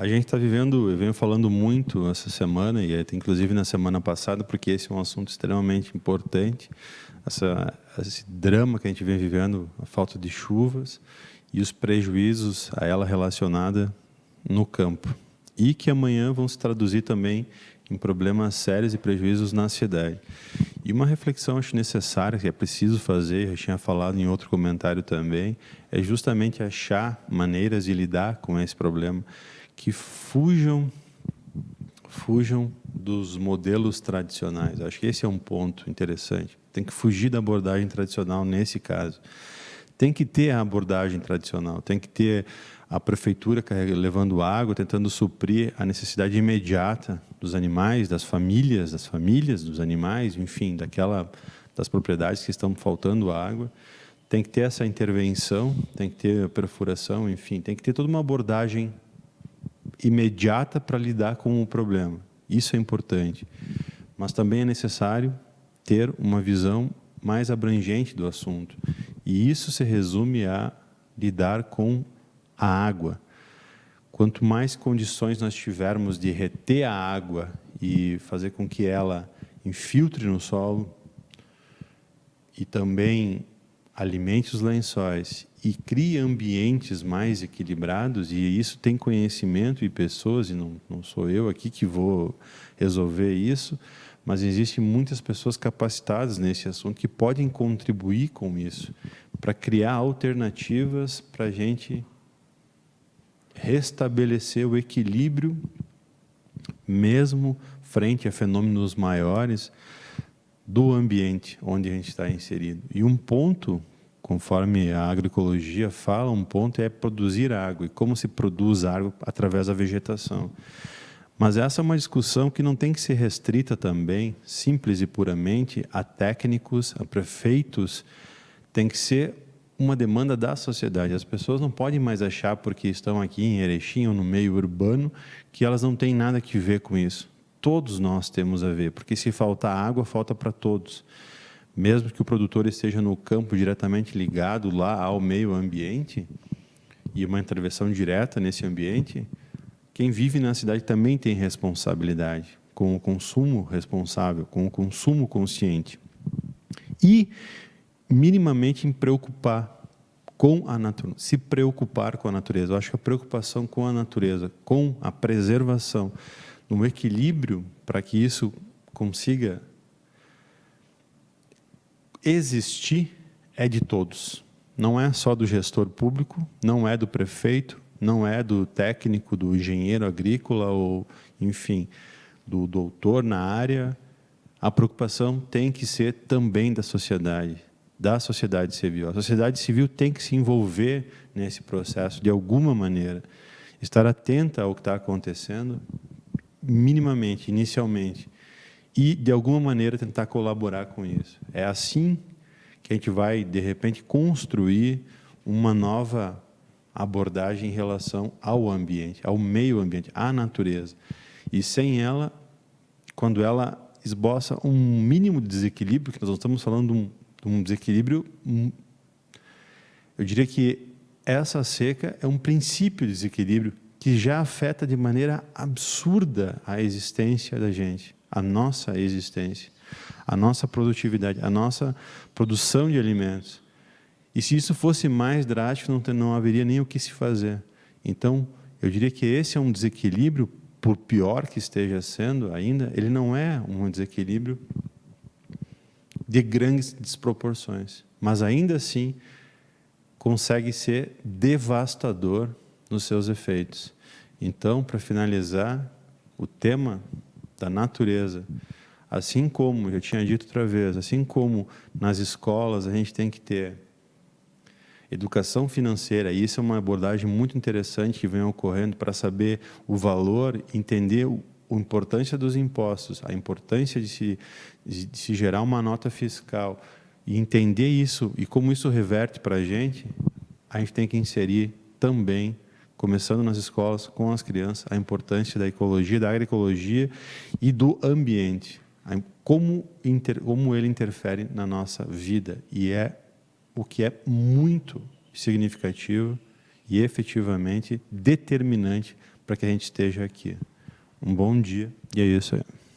A gente está vivendo, eu venho falando muito essa semana, e até inclusive na semana passada, porque esse é um assunto extremamente importante, esse drama que a gente vem vivendo, a falta de chuvas e os prejuízos a ela relacionada no campo. E que amanhã vão se traduzir também em problemas sérios e prejuízos na cidade. E uma reflexão acho necessária, que é preciso fazer, eu tinha falado em outro comentário também, é justamente achar maneiras de lidar com esse problema que fujam dos modelos tradicionais. Acho que esse é um ponto interessante. Tem que fugir da abordagem tradicional nesse caso. Tem que ter a abordagem tradicional, tem que ter a prefeitura levando água, tentando suprir a necessidade imediata dos animais, das famílias dos animais, enfim, das propriedades que estão faltando água. Tem que ter essa intervenção, tem que ter a perfuração, enfim, tem que ter toda uma abordagem imediata para lidar com o problema. Isso é importante. Mas também é necessário ter uma visão mais abrangente do assunto. E isso se resume a lidar com a água. Quanto mais condições nós tivermos de reter a água e fazer com que ela infiltre no solo e também alimente os lençóis e crie ambientes mais equilibrados, e isso tem conhecimento e pessoas, e não sou eu aqui que vou resolver isso, mas existem muitas pessoas capacitadas nesse assunto que podem contribuir com isso, para criar alternativas para a gente restabelecer o equilíbrio, mesmo frente a fenômenos maiores do ambiente onde a gente está inserido. E um ponto, conforme a agroecologia fala, um ponto é produzir água, e como se produz água através da vegetação. Mas essa é uma discussão que não tem que ser restrita também, simples e puramente, a técnicos, a prefeitos. Tem que ser uma demanda da sociedade. As pessoas não podem mais achar, porque estão aqui em Erechim ou no meio urbano, que elas não têm nada a ver com isso. Todos nós temos a ver, porque se faltar água, falta para todos. Mesmo que o produtor esteja no campo diretamente ligado lá ao meio ambiente, e uma intervenção direta nesse ambiente, quem vive na cidade também tem responsabilidade com o consumo responsável, com o consumo consciente. E minimamente em preocupar com a natureza, se preocupar com a natureza. Eu acho que a preocupação com a natureza, com a preservação, no equilíbrio para que isso consiga existir, é de todos. Não é só do gestor público, não é do prefeito, não é do técnico, do engenheiro agrícola ou, enfim, do doutor na área. A preocupação tem que ser também da sociedade civil. A sociedade civil tem que se envolver nesse processo de alguma maneira, estar atenta ao que está acontecendo, minimamente, inicialmente, e de alguma maneira tentar colaborar com isso. É assim que a gente vai, de repente, construir uma nova abordagem em relação ao ambiente, ao meio ambiente, à natureza. E sem ela, quando ela esboça um mínimo de desequilíbrio, que nós não estamos falando de um desequilíbrio, eu diria que essa seca é um princípio de desequilíbrio que já afeta de maneira absurda a existência da gente, a nossa existência, a nossa produtividade, a nossa produção de alimentos. E se isso fosse mais drástico, não haveria nem o que se fazer. Então, eu diria que esse é um desequilíbrio, por pior que esteja sendo ainda, ele não é um desequilíbrio de grandes desproporções, mas ainda assim consegue ser devastador nos seus efeitos. Então, para finalizar, o tema da natureza, assim como, eu tinha dito outra vez, assim como nas escolas a gente tem que ter educação financeira, e isso é uma abordagem muito interessante que vem ocorrendo para saber o valor, entender a importância dos impostos, a importância de se gerar uma nota fiscal, e entender isso e como isso reverte para a gente tem que inserir também, começando nas escolas, com as crianças, a importância da ecologia, da agroecologia e do ambiente, como ele interfere na nossa vida, e é o que é muito significativo e efetivamente determinante para que a gente esteja aqui. Um bom dia e é isso aí.